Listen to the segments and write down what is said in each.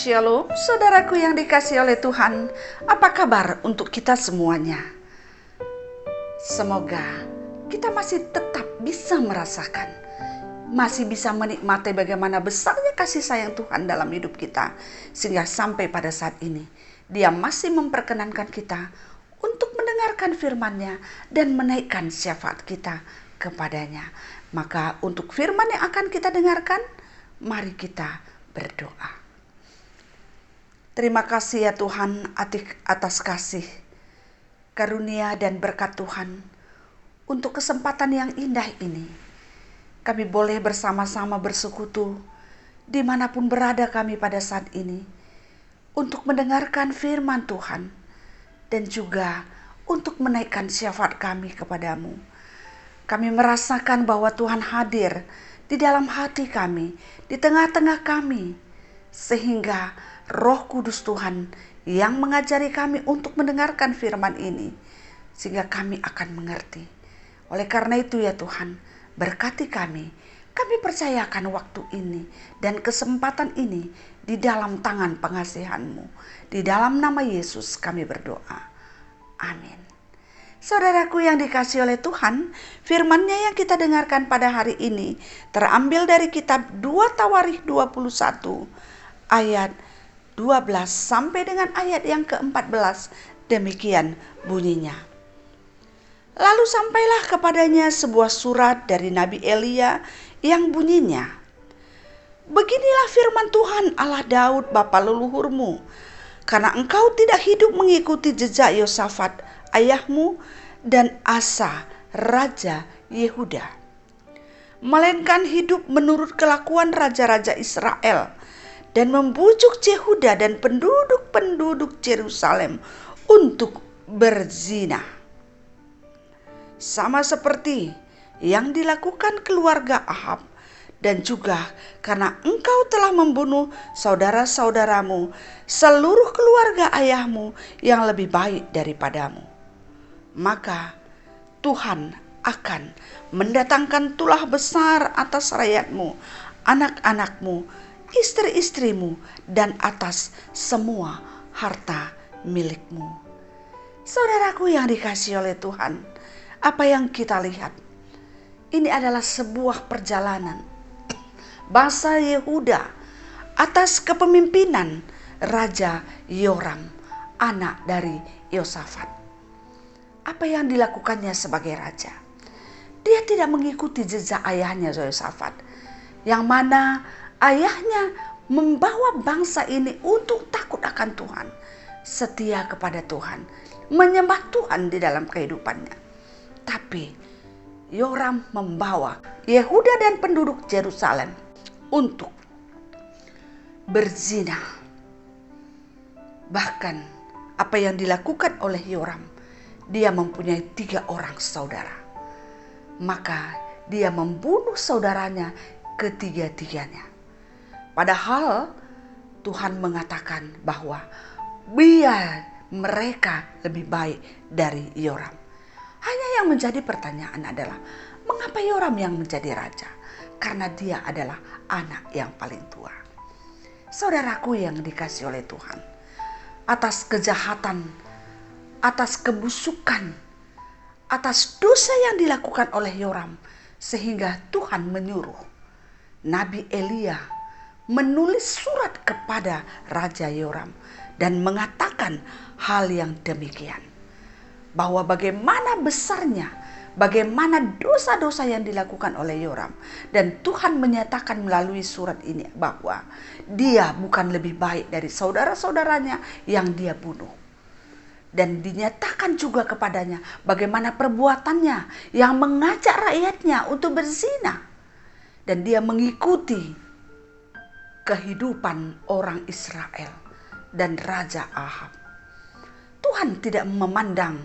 Shalom, saudaraku yang dikasihi oleh Tuhan. Apa kabar untuk kita semuanya? Semoga kita masih tetap bisa merasakan, masih bisa menikmati bagaimana besarnya kasih sayang Tuhan dalam hidup kita. Sehingga sampai pada saat ini, Dia masih memperkenankan kita untuk mendengarkan firman-Nya dan menaikkan syafaat kita kepadanya. Maka untuk firman yang akan kita dengarkan, mari kita berdoa. Terima kasih ya Tuhan atas kasih, karunia dan berkat Tuhan untuk kesempatan yang indah ini. Kami boleh bersama-sama bersekutu dimanapun berada kami pada saat ini untuk mendengarkan firman Tuhan dan juga untuk menaikkan syafaat kami kepadamu. Kami merasakan bahwa Tuhan hadir di dalam hati kami, di tengah-tengah kami, sehingga Roh Kudus Tuhan yang mengajari kami untuk mendengarkan firman ini, sehingga kami akan mengerti. Oleh karena itu ya Tuhan, berkati kami. Kami percayakan waktu ini dan kesempatan ini di dalam tangan pengasihan-Mu. Di dalam nama Yesus kami berdoa. Amin. Saudaraku yang dikasihi oleh Tuhan, firman-Nya yang kita dengarkan pada hari ini terambil dari kitab 2 Tawarikh 21 ayat 12 sampai dengan ayat yang ke-14. Demikian bunyinya. Lalu sampailah kepadanya sebuah surat dari Nabi Elia yang bunyinya, beginilah firman Tuhan Allah Daud bapa leluhurmu, karena engkau tidak hidup mengikuti jejak Yosafat ayahmu dan Asa raja Yehuda, melainkan hidup menurut kelakuan raja-raja Israel, dan membujuk Yehuda dan penduduk-penduduk Yerusalem untuk berzina, sama seperti yang dilakukan keluarga Ahab, dan juga karena engkau telah membunuh saudara-saudaramu, seluruh keluarga ayahmu yang lebih baik daripadamu. Maka Tuhan akan mendatangkan tulah besar atas rakyatmu, anak-anakmu, istri-istrimu, dan atas semua harta milikmu. Saudaraku yang dikasihi oleh Tuhan, apa yang kita lihat ini adalah sebuah perjalanan bangsa Yehuda atas kepemimpinan Raja Yoram, anak dari Yosafat. Apa yang dilakukannya sebagai raja? Dia tidak mengikuti jejak ayahnya Yosafat, yang mana ayahnya membawa bangsa ini untuk takut akan Tuhan, setia kepada Tuhan, menyembah Tuhan di dalam kehidupannya. Tapi Yoram membawa Yehuda dan penduduk Yerusalem untuk berzina. Bahkan apa yang dilakukan oleh Yoram, dia mempunyai 3 orang saudara. Maka dia membunuh saudaranya ketiga-tiganya. Padahal Tuhan mengatakan bahwa biar mereka lebih baik dari Yoram. Hanya yang menjadi pertanyaan adalah, mengapa Yoram yang menjadi raja? Karena dia adalah anak yang paling tua. Saudaraku yang dikasihi oleh Tuhan, atas kejahatan, atas kebusukan, atas dosa yang dilakukan oleh Yoram, sehingga Tuhan menyuruh Nabi Elia menulis surat kepada Raja Yoram dan mengatakan hal yang demikian, bahwa bagaimana besarnya, bagaimana dosa-dosa yang dilakukan oleh Yoram, dan Tuhan menyatakan melalui surat ini bahwa dia bukan lebih baik dari saudara-saudaranya yang dia bunuh. Dan dinyatakan juga kepadanya bagaimana perbuatannya yang mengajak rakyatnya untuk berzina. Dan dia mengikuti kehidupan orang Israel dan Raja Ahab. Tuhan tidak memandang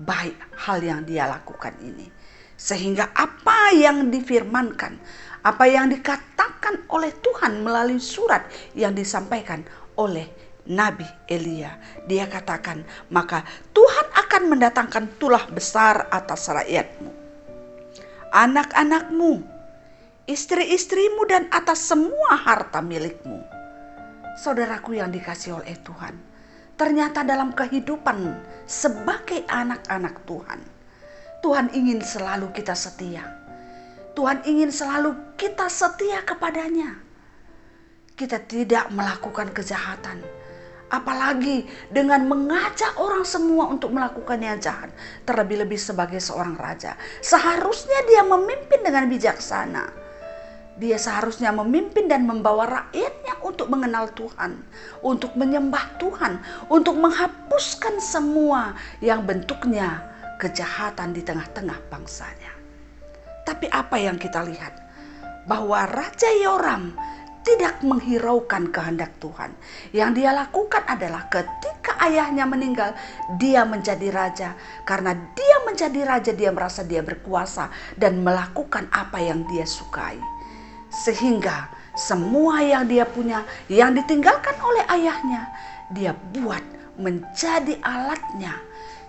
baik hal yang dia lakukan ini. Sehingga apa yang difirmankan, apa yang dikatakan oleh Tuhan melalui surat yang disampaikan oleh Nabi Elia, dia katakan, maka Tuhan akan mendatangkan tulah besar atas rakyatmu, anak-anakmu, istri-istrimu, dan atas semua harta milikmu. Saudaraku yang dikasihi oleh Tuhan, ternyata dalam kehidupan sebagai anak-anak Tuhan, Tuhan ingin selalu kita setia. Tuhan ingin selalu kita setia kepadanya. Kita tidak melakukan kejahatan, apalagi dengan mengajak orang semua untuk melakukan yang jahat. Terlebih-lebih sebagai seorang raja, seharusnya dia memimpin dengan bijaksana. Dia seharusnya memimpin dan membawa rakyatnya untuk mengenal Tuhan, untuk menyembah Tuhan, untuk menghapuskan semua yang bentuknya kejahatan di tengah-tengah bangsanya. Tapi apa yang kita lihat? Bahwa Raja Yoram tidak menghiraukan kehendak Tuhan. Yang dia lakukan adalah ketika ayahnya meninggal, dia menjadi raja. Karena dia menjadi raja, dia merasa dia berkuasa dan melakukan apa yang dia sukai. Sehingga semua yang dia punya, yang ditinggalkan oleh ayahnya, dia buat menjadi alatnya.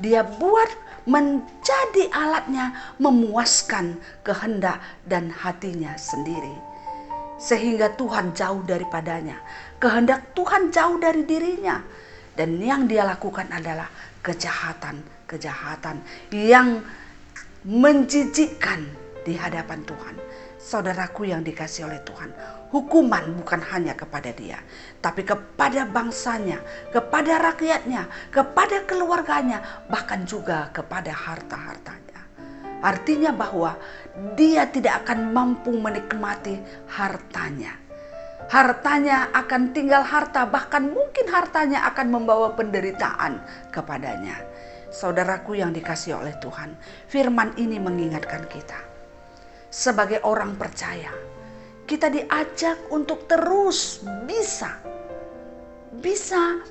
Dia buat menjadi alatnya memuaskan kehendak dan hatinya sendiri. Sehingga Tuhan jauh daripadanya. Kehendak Tuhan jauh dari dirinya. Dan yang dia lakukan adalah kejahatan-kejahatan yang menjijikkan di hadapan Tuhan. Saudaraku yang dikasihi oleh Tuhan, hukuman bukan hanya kepada dia, tapi kepada bangsanya, kepada rakyatnya, kepada keluarganya, bahkan juga kepada harta-hartanya. Artinya bahwa dia tidak akan mampu menikmati hartanya. Hartanya akan tinggal harta, bahkan mungkin hartanya akan membawa penderitaan kepadanya. Saudaraku yang dikasihi oleh Tuhan, firman ini mengingatkan kita. Sebagai orang percaya, kita diajak untuk terus bisa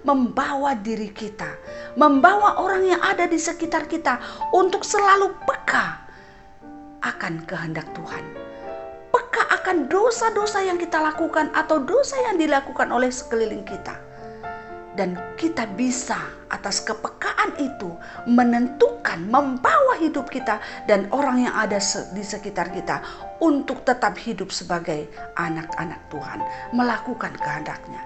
membawa diri kita, membawa orang yang ada di sekitar kita untuk selalu peka akan kehendak Tuhan. Peka akan dosa-dosa yang kita lakukan atau dosa yang dilakukan oleh sekeliling kita. Dan kita bisa atas kepekaan itu menentukan, membawa hidup kita dan orang yang ada di sekitar kita untuk tetap hidup sebagai anak-anak Tuhan, melakukan kehendaknya.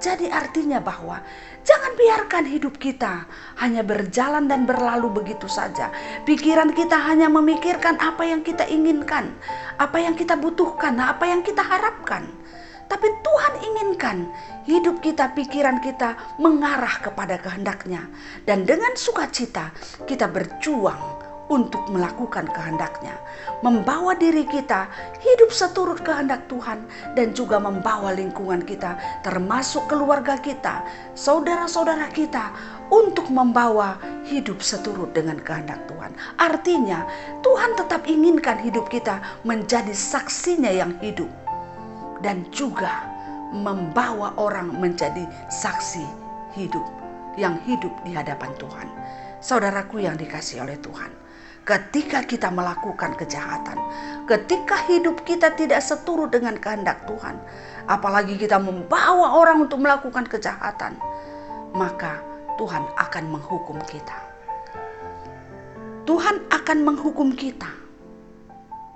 Jadi artinya bahwa jangan biarkan hidup kita hanya berjalan dan berlalu begitu saja. Pikiran kita hanya memikirkan apa yang kita inginkan, apa yang kita butuhkan, apa yang kita harapkan. Tapi Tuhan inginkan hidup kita, pikiran kita mengarah kepada kehendaknya. Dan dengan sukacita kita berjuang untuk melakukan kehendaknya. Membawa diri kita hidup seturut kehendak Tuhan. Dan juga membawa lingkungan kita, termasuk keluarga kita, saudara-saudara kita, untuk membawa hidup seturut dengan kehendak Tuhan. Artinya Tuhan tetap inginkan hidup kita menjadi saksinya yang hidup. Dan juga membawa orang menjadi saksi hidup yang hidup di hadapan Tuhan. Saudaraku yang dikasihi oleh Tuhan, ketika kita melakukan kejahatan, ketika hidup kita tidak seturut dengan kehendak Tuhan, apalagi kita membawa orang untuk melakukan kejahatan, maka Tuhan akan menghukum kita. Tuhan akan menghukum kita.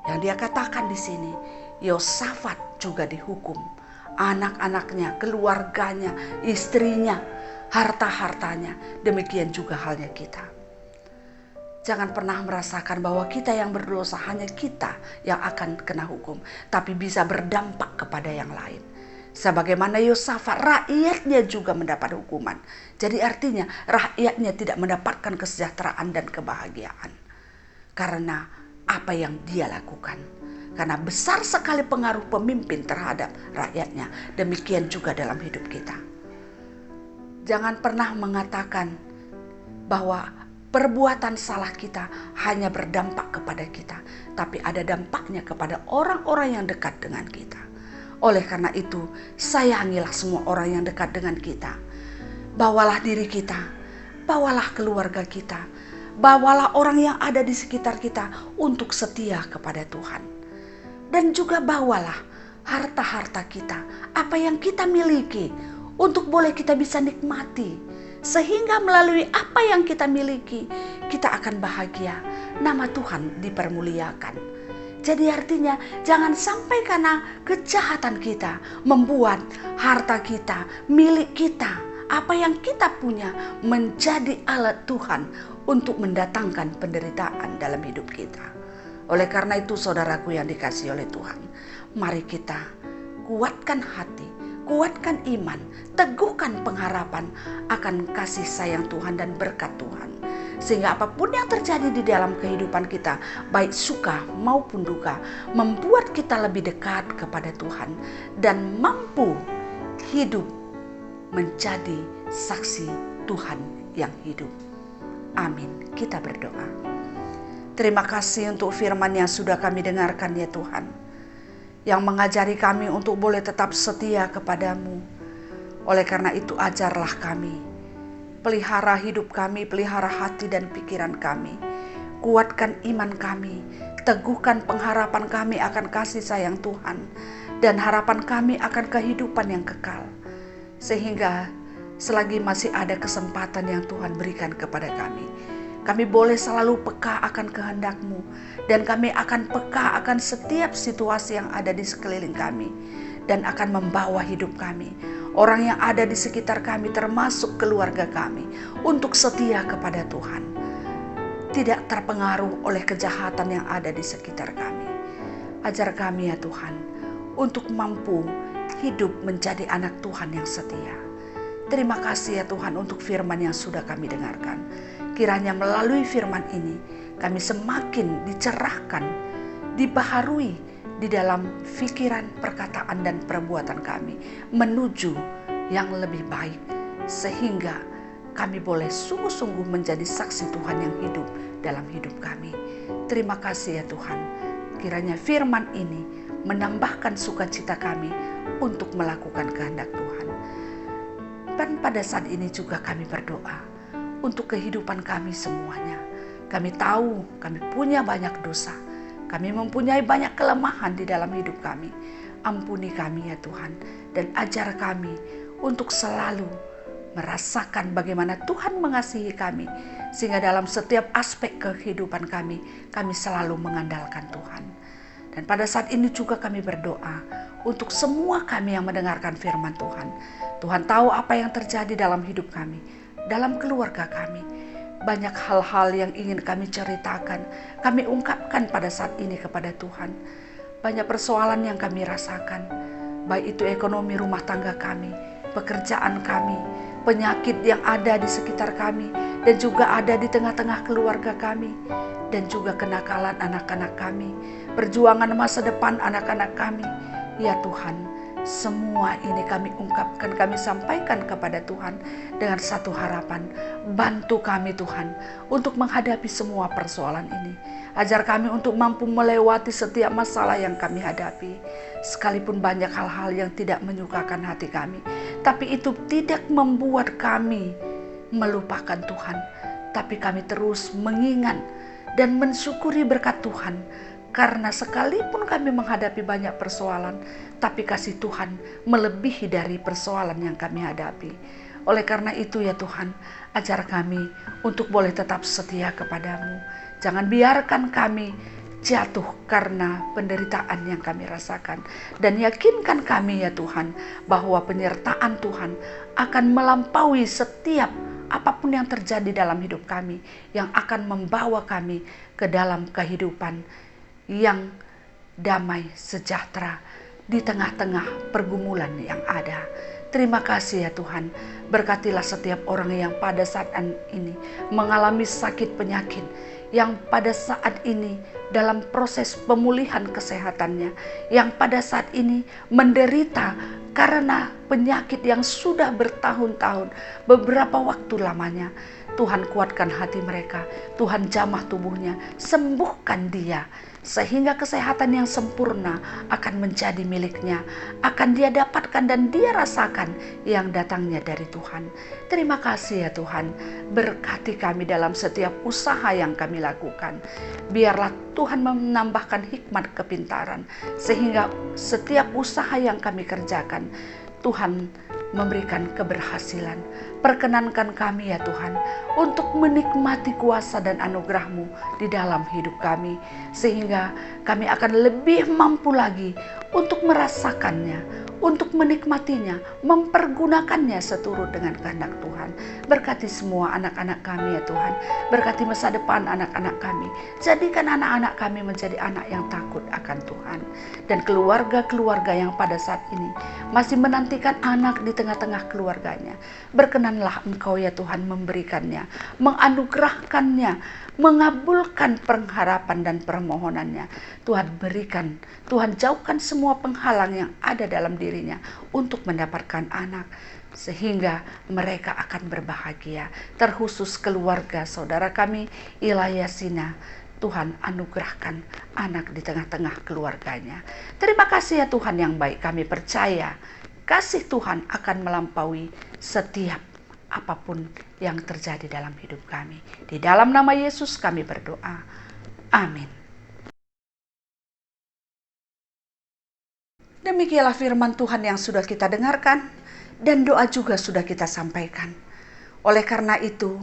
Yang dia katakan di sini, Yosafat juga dihukum, anak-anaknya, keluarganya, istrinya, harta-hartanya. Demikian juga halnya kita. Jangan pernah merasakan bahwa kita yang berdosa, hanya kita yang akan kena hukum, tapi bisa berdampak kepada yang lain. Sebagaimana Yosafat, rakyatnya juga mendapat hukuman. Jadi artinya rakyatnya tidak mendapatkan kesejahteraan dan kebahagiaan karena apa yang dia lakukan. Karena besar sekali pengaruh pemimpin terhadap rakyatnya. Demikian juga dalam hidup kita. Jangan pernah mengatakan bahwa perbuatan salah kita hanya berdampak kepada kita, tapi ada dampaknya kepada orang-orang yang dekat dengan kita. Oleh karena itu, sayangilah semua orang yang dekat dengan kita. Bawalah diri kita, bawalah keluarga kita, bawalah orang yang ada di sekitar kita untuk setia kepada Tuhan. Dan juga bawalah harta-harta kita, apa yang kita miliki, untuk boleh kita bisa nikmati. Sehingga melalui apa yang kita miliki, kita akan bahagia, nama Tuhan dipermuliakan. Jadi artinya jangan sampai karena kejahatan kita membuat harta kita, milik kita, apa yang kita punya menjadi alat Tuhan untuk mendatangkan penderitaan dalam hidup kita. Oleh karena itu saudaraku yang dikasihi oleh Tuhan, mari kita kuatkan hati, kuatkan iman, teguhkan pengharapan akan kasih sayang Tuhan dan berkat Tuhan. Sehingga apapun yang terjadi di dalam kehidupan kita, baik suka maupun duka, membuat kita lebih dekat kepada Tuhan dan mampu hidup menjadi saksi Tuhan yang hidup. Amin. Kita berdoa. Terima kasih untuk firman yang sudah kami dengarkan ya Tuhan, yang mengajari kami untuk boleh tetap setia kepadamu. Oleh karena itu ajarlah kami, pelihara hidup kami, pelihara hati dan pikiran kami, kuatkan iman kami, teguhkan pengharapan kami akan kasih sayang Tuhan, dan harapan kami akan kehidupan yang kekal. Sehingga selagi masih ada kesempatan yang Tuhan berikan kepada kami boleh selalu peka akan kehendak-Mu, dan kami akan peka akan setiap situasi yang ada di sekeliling kami, dan akan membawa hidup kami, orang yang ada di sekitar kami termasuk keluarga kami, untuk setia kepada Tuhan, tidak terpengaruh oleh kejahatan yang ada di sekitar kami. Ajar kami ya Tuhan untuk mampu hidup menjadi anak Tuhan yang setia. Terima kasih ya Tuhan untuk firman yang sudah kami dengarkan. Kiranya melalui firman ini kami semakin dicerahkan, dibaharui di dalam pikiran, perkataan dan perbuatan kami menuju yang lebih baik, sehingga kami boleh sungguh-sungguh menjadi saksi Tuhan yang hidup dalam hidup kami. Terima kasih ya Tuhan. Kiranya firman ini menambahkan sukacita kami untuk melakukan kehendak Tuhan. Dan pada saat ini juga kami berdoa untuk kehidupan kami semuanya. Kami tahu kami punya banyak dosa. Kami mempunyai banyak kelemahan di dalam hidup kami. Ampuni kami ya Tuhan, dan ajar kami untuk selalu merasakan bagaimana Tuhan mengasihi kami, sehingga dalam setiap aspek kehidupan kami selalu mengandalkan Tuhan. Dan pada saat ini juga kami berdoa untuk semua kami yang mendengarkan firman Tuhan. Tuhan tahu apa yang terjadi dalam hidup kami, dalam keluarga kami. Banyak hal-hal yang ingin kami ceritakan, kami ungkapkan pada saat ini kepada Tuhan. Banyak persoalan yang kami rasakan, baik itu ekonomi rumah tangga kami, pekerjaan kami, penyakit yang ada di sekitar kami, dan juga ada di tengah-tengah keluarga kami, dan juga kenakalan anak-anak kami, perjuangan masa depan anak-anak kami. Ya Tuhan, semua ini kami ungkapkan, kami sampaikan kepada Tuhan dengan satu harapan. Bantu kami Tuhan untuk menghadapi semua persoalan ini. Ajar kami untuk mampu melewati setiap masalah yang kami hadapi. Sekalipun banyak hal-hal yang tidak menyukakan hati kami, tapi itu tidak membuat kami melupakan Tuhan. Tapi kami terus mengingat dan mensyukuri berkat Tuhan. Karena sekalipun kami menghadapi banyak persoalan, tapi kasih Tuhan melebihi dari persoalan yang kami hadapi. Oleh karena itu ya Tuhan, ajar kami untuk boleh tetap setia kepadamu. Jangan biarkan kami jatuh karena penderitaan yang kami rasakan. Dan yakinkan kami ya Tuhan, bahwa penyertaan Tuhan akan melampaui setiap apapun yang terjadi dalam hidup kami, yang akan membawa kami ke dalam kehidupan yang damai sejahtera di tengah-tengah pergumulan yang ada. Terima kasih ya Tuhan, berkatilah setiap orang yang pada saat ini mengalami sakit penyakit, yang pada saat ini dalam proses pemulihan kesehatannya, yang pada saat ini menderita karena penyakit yang sudah bertahun-tahun, beberapa waktu lamanya. Tuhan kuatkan hati mereka, Tuhan jamah tubuhnya, sembuhkan dia, sehingga kesehatan yang sempurna akan menjadi miliknya, akan dia dapatkan dan dia rasakan yang datangnya dari Tuhan. Terima kasih ya Tuhan, berkati kami dalam setiap usaha yang kami lakukan. Biarlah Tuhan menambahkan hikmat kepintaran, sehingga setiap usaha yang kami kerjakan, Tuhan memberikan keberhasilan. Perkenankan kami ya Tuhan untuk menikmati kuasa dan anugerah-Mu di dalam hidup kami, sehingga kami akan lebih mampu lagi untuk merasakannya, untuk menikmatinya, mempergunakannya seturut dengan kehendak Tuhan. Berkati semua anak-anak kami ya Tuhan, berkati masa depan anak-anak kami. Jadikan anak-anak kami menjadi anak yang takut akan Tuhan. Dan keluarga-keluarga yang pada saat ini masih menantikan anak di tengah-tengah keluarganya, berkenanlah Engkau ya Tuhan memberikannya, menganugerahkannya, mengabulkan pengharapan dan permohonannya. Tuhan berikan, Tuhan jauhkan semua penghalang yang ada dalam dirinya untuk mendapatkan anak, sehingga mereka akan berbahagia. Terkhusus keluarga saudara kami Ila Yasina, Tuhan anugerahkan anak di tengah-tengah keluarganya. Terima kasih ya Tuhan yang baik, kami percaya kasih Tuhan akan melampaui setiap apapun yang terjadi dalam hidup kami. Di dalam nama Yesus kami berdoa. Amin. Demikianlah firman Tuhan yang sudah kita dengarkan dan doa juga sudah kita sampaikan. Oleh karena itu,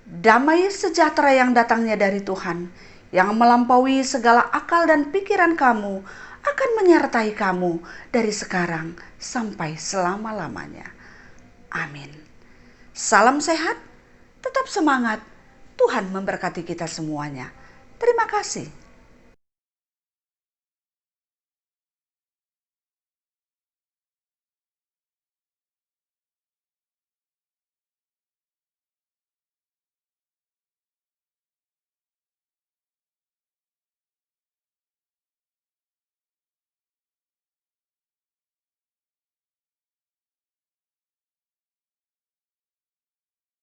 damai sejahtera yang datangnya dari Tuhan, yang melampaui segala akal dan pikiran kamu, akan menyertai kamu dari sekarang sampai selama-lamanya. Amin. Salam sehat, tetap semangat. Tuhan memberkati kita semuanya. Terima kasih.